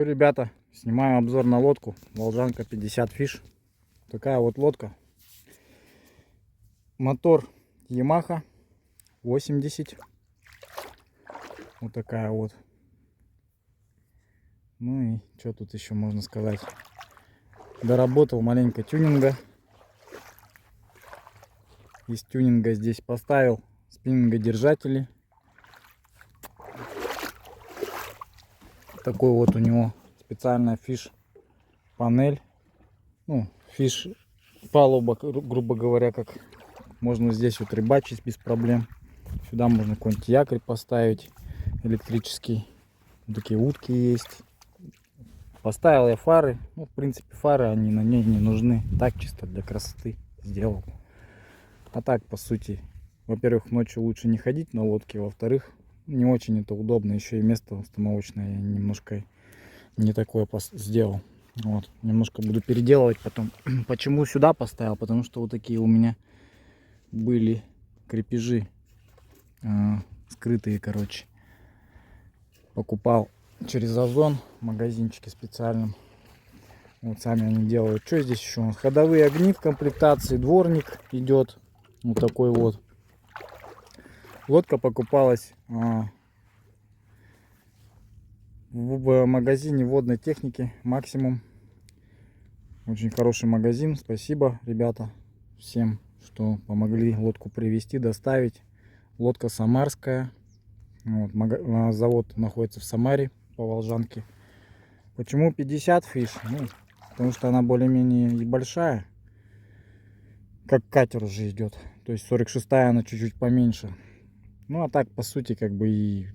Ребята, снимаем обзор на лодку Волжанка 50 Fish. Такая вот лодка. Мотор Yamaha 80. Вот такая вот. Ну и что тут еще можно сказать? Доработал маленько тюнинга. Из тюнинга здесь поставил спиннингодержатели. Такой вот у него специальная фиш панель. Ну, фиш палуба, грубо говоря, как можно здесь вот рыбачить без проблем. Сюда можно какой-нибудь якорь поставить электрический. Вот такие утки есть. Поставил я фары. Ну, в принципе, фары они на ней не нужны. Так, чисто для красоты сделал. А так, по сути, во-первых, ночью лучше не ходить на лодке. Во-вторых, не очень это удобно. Еще и место установочное я немножко не такое сделал. Вот. Немножко буду переделывать потом. Почему сюда поставил? Потому что вот такие у меня были крепежи скрытые, короче. Покупал через Озон в магазинчике специальном. Вот сами они делают. Что здесь еще? Ходовые огни в комплектации, дворник идет. Вот такой вот. Лодка покупалась в магазине водной техники Максимум. Очень хороший магазин. Спасибо, ребята, всем, что помогли лодку привезти, доставить. Лодка самарская. Вот, завод находится в Самаре по Волжанке. Почему 50 фиш? Ну, потому что она более-менее и большая. Как катер уже идет. То есть 46-я она чуть-чуть поменьше. Ну а так, по сути, как бы и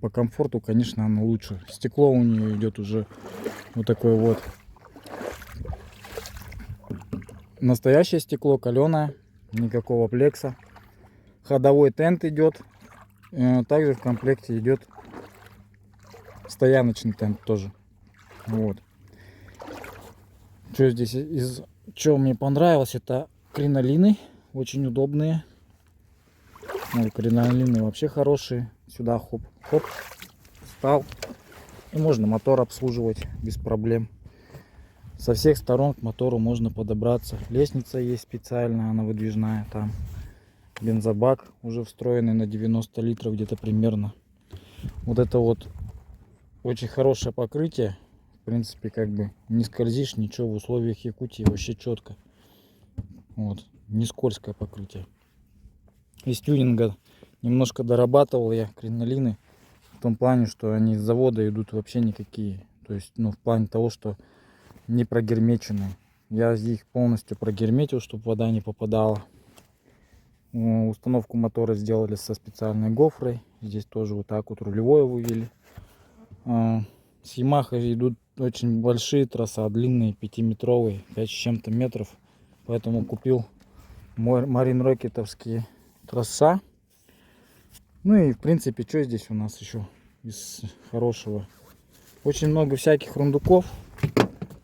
по комфорту, конечно, она лучше. Стекло у нее идет уже вот такое вот. Настоящее стекло, каленое. Никакого плекса. Ходовой тент идет. Также в комплекте идет стояночный тент тоже. Вот. Что здесь что мне понравилось, это кринолины. Очень удобные. Ну, кринолины вообще хорошие. Сюда хоп-хоп. Встал. И можно мотор обслуживать без проблем. Со всех сторон к мотору можно подобраться. Лестница есть специальная, она выдвижная там. Бензобак уже встроенный на 90 литров где-то примерно. Вот это вот очень хорошее покрытие. В принципе, как бы не скользишь, ничего, в условиях Якутии вообще четко. Вот, не скользкое покрытие. Из тюнинга немножко дорабатывал я кринолины. В том плане, что они с завода идут вообще никакие. То есть, ну, в плане того, что не прогермеченные. Я их полностью прогерметил, чтобы вода не попадала. Установку мотора сделали со специальной гофрой. Здесь тоже вот так вот рулевое вывели. С Yamaha идут очень большие троса, длинные, 5-метровые, 5 с чем-то метров. Поэтому купил марин-рокетовские троса. Ну и в принципе, что здесь у нас еще из хорошего? Очень много всяких рундуков.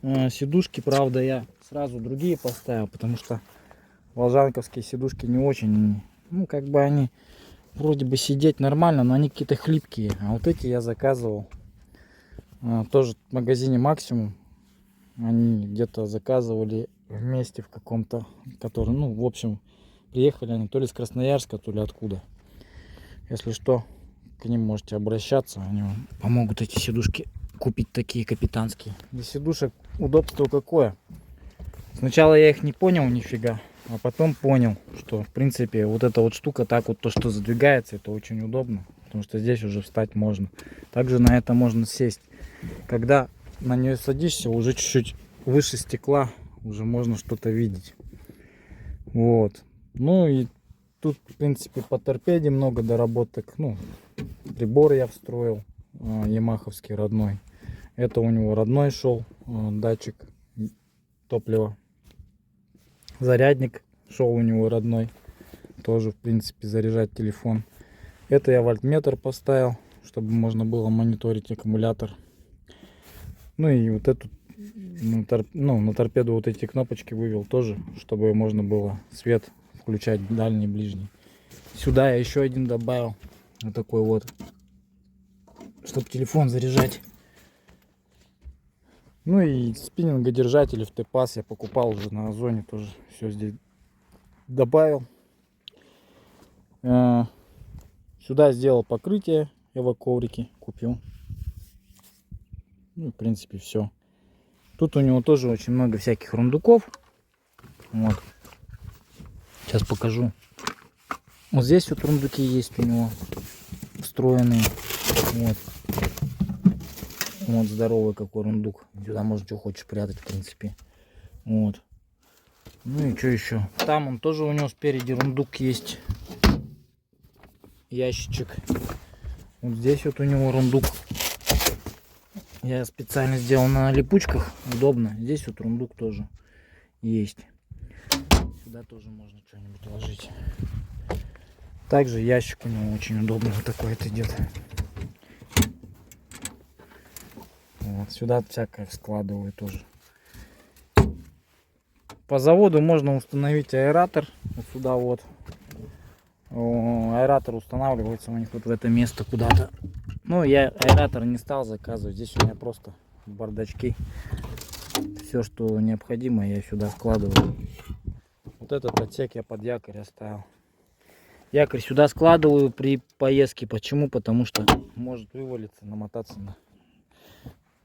Сидушки, правда, я сразу другие поставил, потому что волжанковские сидушки не очень, ну, как бы они вроде бы сидеть нормально, но они какие-то хлипкие. А вот эти я заказывал тоже в магазине Максимум. Они где-то заказывали вместе в каком-то, который, ну, в общем, приехали они то ли с Красноярска, то ли откуда. Если что, к ним можете обращаться, они вам помогут эти сидушки купить, такие капитанские. Для сидушек удобство какое? Сначала я их не понял нифига, а потом понял, что в принципе вот эта вот штука, так вот то, что задвигается, это очень удобно, потому что здесь уже встать можно. Также на это можно сесть. Когда на нее садишься, уже чуть-чуть выше стекла, уже можно что-то видеть. Вот. Ну и тут, в принципе, по торпеде много доработок. Ну, прибор я встроил, ямаховский родной. Это у него родной шел датчик топлива. Зарядник шел у него родной. Тоже, в принципе, заряжать телефон. Это я вольтметр поставил, чтобы можно было мониторить аккумулятор. Ну и вот эту, на торпеду вот эти кнопочки вывел тоже, чтобы можно было свет включать дальний, ближний. Сюда я еще один добавил. Вот такой вот, чтобы телефон заряжать. Ну и спиннингодержатели в Т-пас я покупал уже на Озоне, тоже все здесь добавил. Сюда сделал покрытие, эвоковрики купил. Ну, в принципе, все. Тут у него тоже очень много всяких рундуков. Вот. Сейчас покажу. Вот здесь вот рундуки есть у него встроенные. Вот. Вот здоровый какой рундук. Сюда можно что хочешь прятать, в принципе. Вот. Ну и что еще? Там он тоже, у него спереди рундук есть. Ящичек. Вот здесь вот у него рундук. Я специально сделал на липучках. Удобно. Здесь вот рундук тоже есть. Сюда тоже можно что-нибудь ложить. Также ящик у него очень удобно. Вот такой вот идет. Вот. Сюда всякое складываю тоже. По заводу можно установить аэратор. Вот сюда вот. Аэратор устанавливается у них вот в это место куда-то. Ну, я аэратор не стал заказывать. Здесь у меня просто бардачки. Все, что необходимо, я сюда складываю. Вот этот отсек я под якорь оставил. Якорь сюда складываю при поездке. Почему? Потому что может вывалиться, намотаться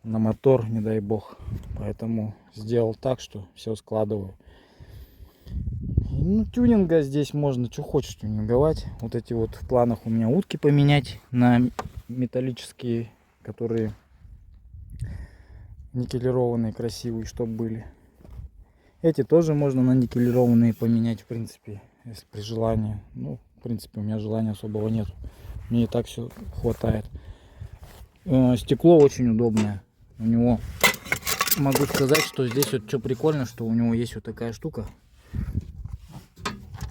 на мотор, не дай бог. Поэтому сделал так, что все складываю. Ну, тюнинга здесь можно, что хочешь тюнинговать. Вот эти вот в планах у меня утки поменять на металлические, которые никелированные, красивые, чтобы были. Эти тоже можно на никелированные поменять, в принципе, если при желании. Ну, в принципе, у меня желания особого нет. Мне и так все хватает. Стекло очень удобное. У него, могу сказать, что здесь вот что прикольно, что у него есть вот такая штука.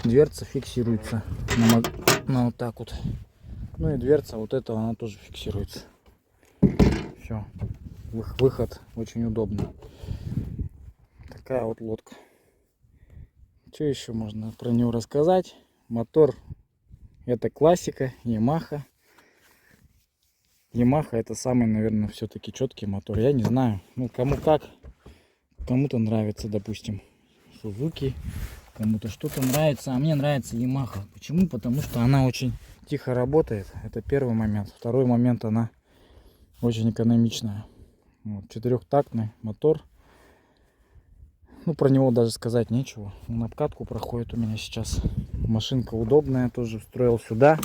Дверца фиксируется на вот так вот. Ну и дверца вот эта, она тоже фиксируется. Все. Выход очень удобный. Такая вот лодка. Что еще можно про него рассказать? Мотор это классика, Yamaha. Yamaha это самый, наверное, все-таки четкий мотор. Я не знаю. Ну, кому как. Кому-то нравится, допустим, Suzuki. Кому-то что-то нравится, а мне нравится Yamaha. Почему? Потому что она очень тихо работает. Это первый момент. Второй момент, она очень экономичная. Вот, четырехтактный мотор. Ну, про него даже сказать нечего. Он обкатку проходит у меня сейчас. Машинка удобная, тоже встроил сюда.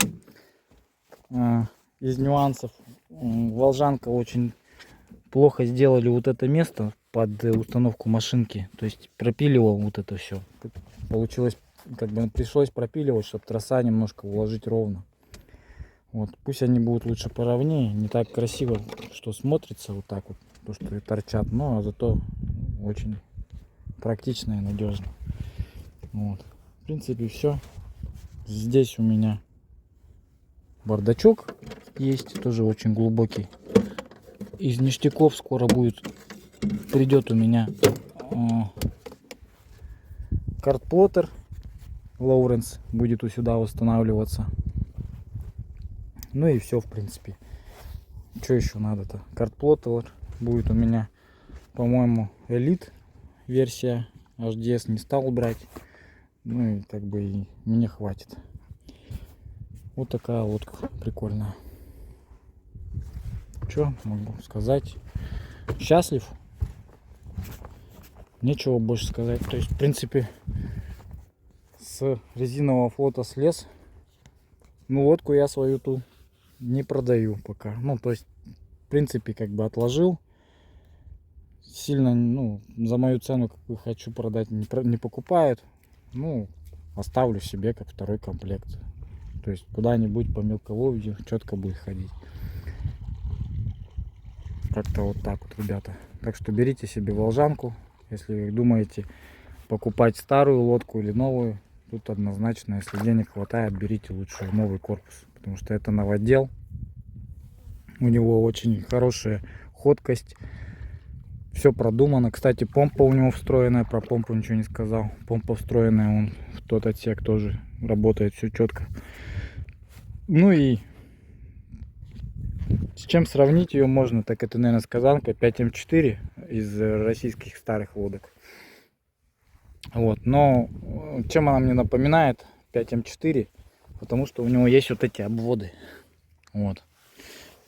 Из нюансов. Волжанка очень плохо сделали вот это место под установку машинки. То есть пропиливал вот это все. Получилось, как бы пришлось пропиливать, чтобы троса немножко уложить ровно. Вот, пусть они будут лучше поровнее, не так красиво, что смотрится вот так вот, то что и торчат, но зато очень практично и надежно. Вот. В принципе, все. Здесь у меня бардачок есть, тоже очень глубокий. Из ништяков скоро придет у меня картплоттер Лоуренс, будет у сюда устанавливаться. Ну и все, в принципе. Что еще надо-то? Картплоттер будет у меня, по-моему, Elite версия. HDS не стал брать. Ну и как бы и мне хватит. Вот такая лодка прикольная. Что могу сказать? Счастлив. Нечего больше сказать. То есть, в принципе, с резинового флота слез. Ну, лодку я свою ту не продаю пока. Ну, то есть, в принципе, как бы отложил. Сильно, ну, за мою цену, как бы хочу продать, не покупают. Ну, оставлю себе как второй комплект. То есть, куда-нибудь по мелководью четко будет ходить. Как-то вот так вот, ребята. Так что берите себе волжанку. Если думаете покупать старую лодку или новую, тут однозначно, если денег хватает, берите лучше новый корпус. Потому что это новодел. У него очень хорошая ходкость. Все продумано. Кстати, помпа у него встроенная. Про помпу ничего не сказал. Помпа встроенная. Он в тот отсек тоже работает все четко. Ну и с чем сравнить ее можно, так это, наверное, сказанка 5М4. из российских старых лодок. Вот, но чем она мне напоминает 5М4, потому что у него есть вот эти обводы. Вот.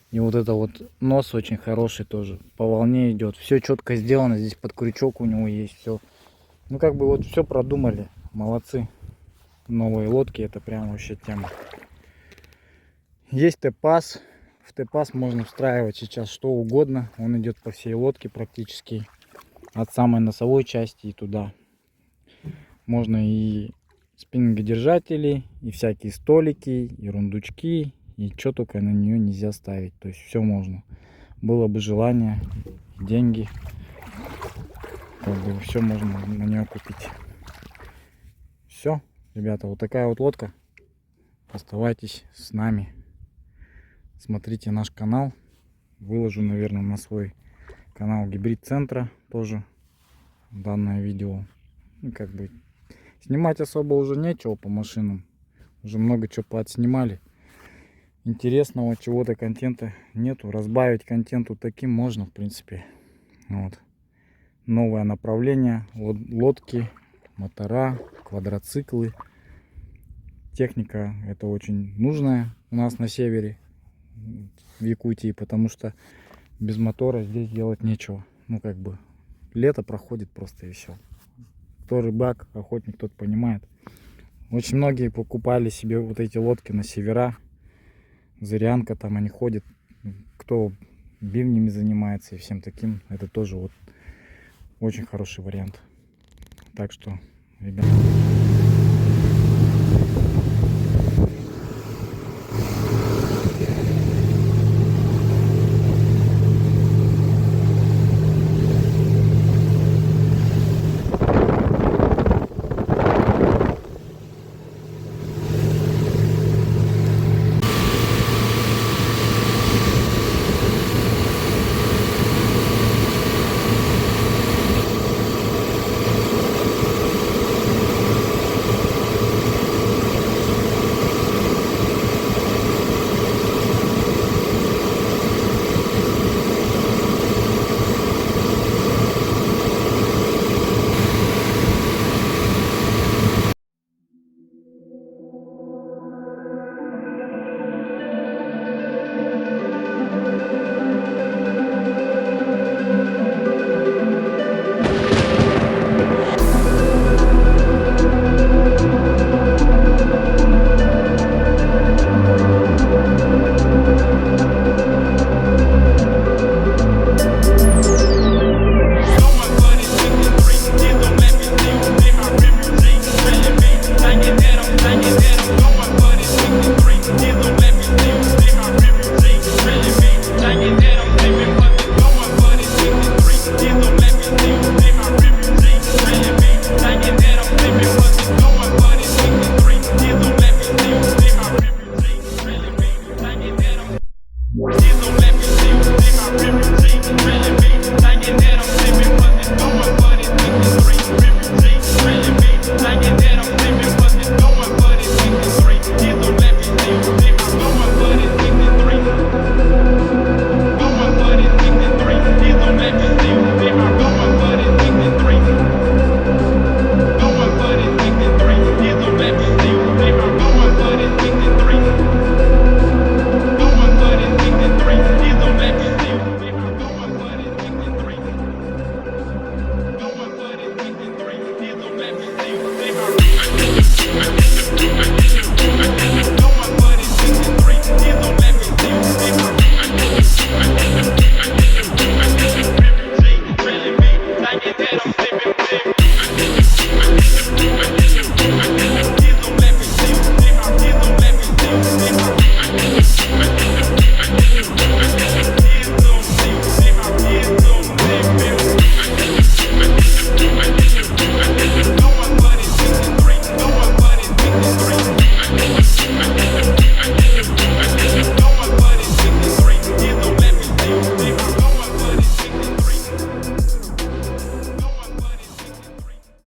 И вот это вот нос очень хороший тоже, по волне идет, все четко сделано, здесь под крючок у него есть все. Ну как бы вот все продумали, молодцы. Новые лодки, это прям вообще тема. Есть Т-пас, в Т-пас можно встраивать сейчас что угодно, он идет по всей лодке практически, от самой носовой части и туда. Можно и спиннингодержатели, и всякие столики, и рундучки, и что только на нее нельзя ставить. То есть все можно. Было бы желание, деньги, как бы все можно на нее купить. Все, ребята, вот такая вот лодка. Оставайтесь с нами. Смотрите наш канал. Выложу, наверное, на свой канал Гибрид Центра тоже данное видео. И как бы снимать особо уже нечего по машинам. Уже много чего поотснимали. Интересного чего-то, контента нету. Разбавить контенту таким можно, в принципе. Вот. Новое направление. Лодки, мотора, квадроциклы. Техника это очень нужная у нас на севере, в Якутии, потому что без мотора здесь делать нечего. Ну как бы лето проходит просто и все. Кто рыбак, охотник, тот понимает. Очень многие покупали себе вот эти лодки на севера. Зырянка там они ходят. Кто бивнями занимается и всем таким, это тоже вот очень хороший вариант. Так что, ребята,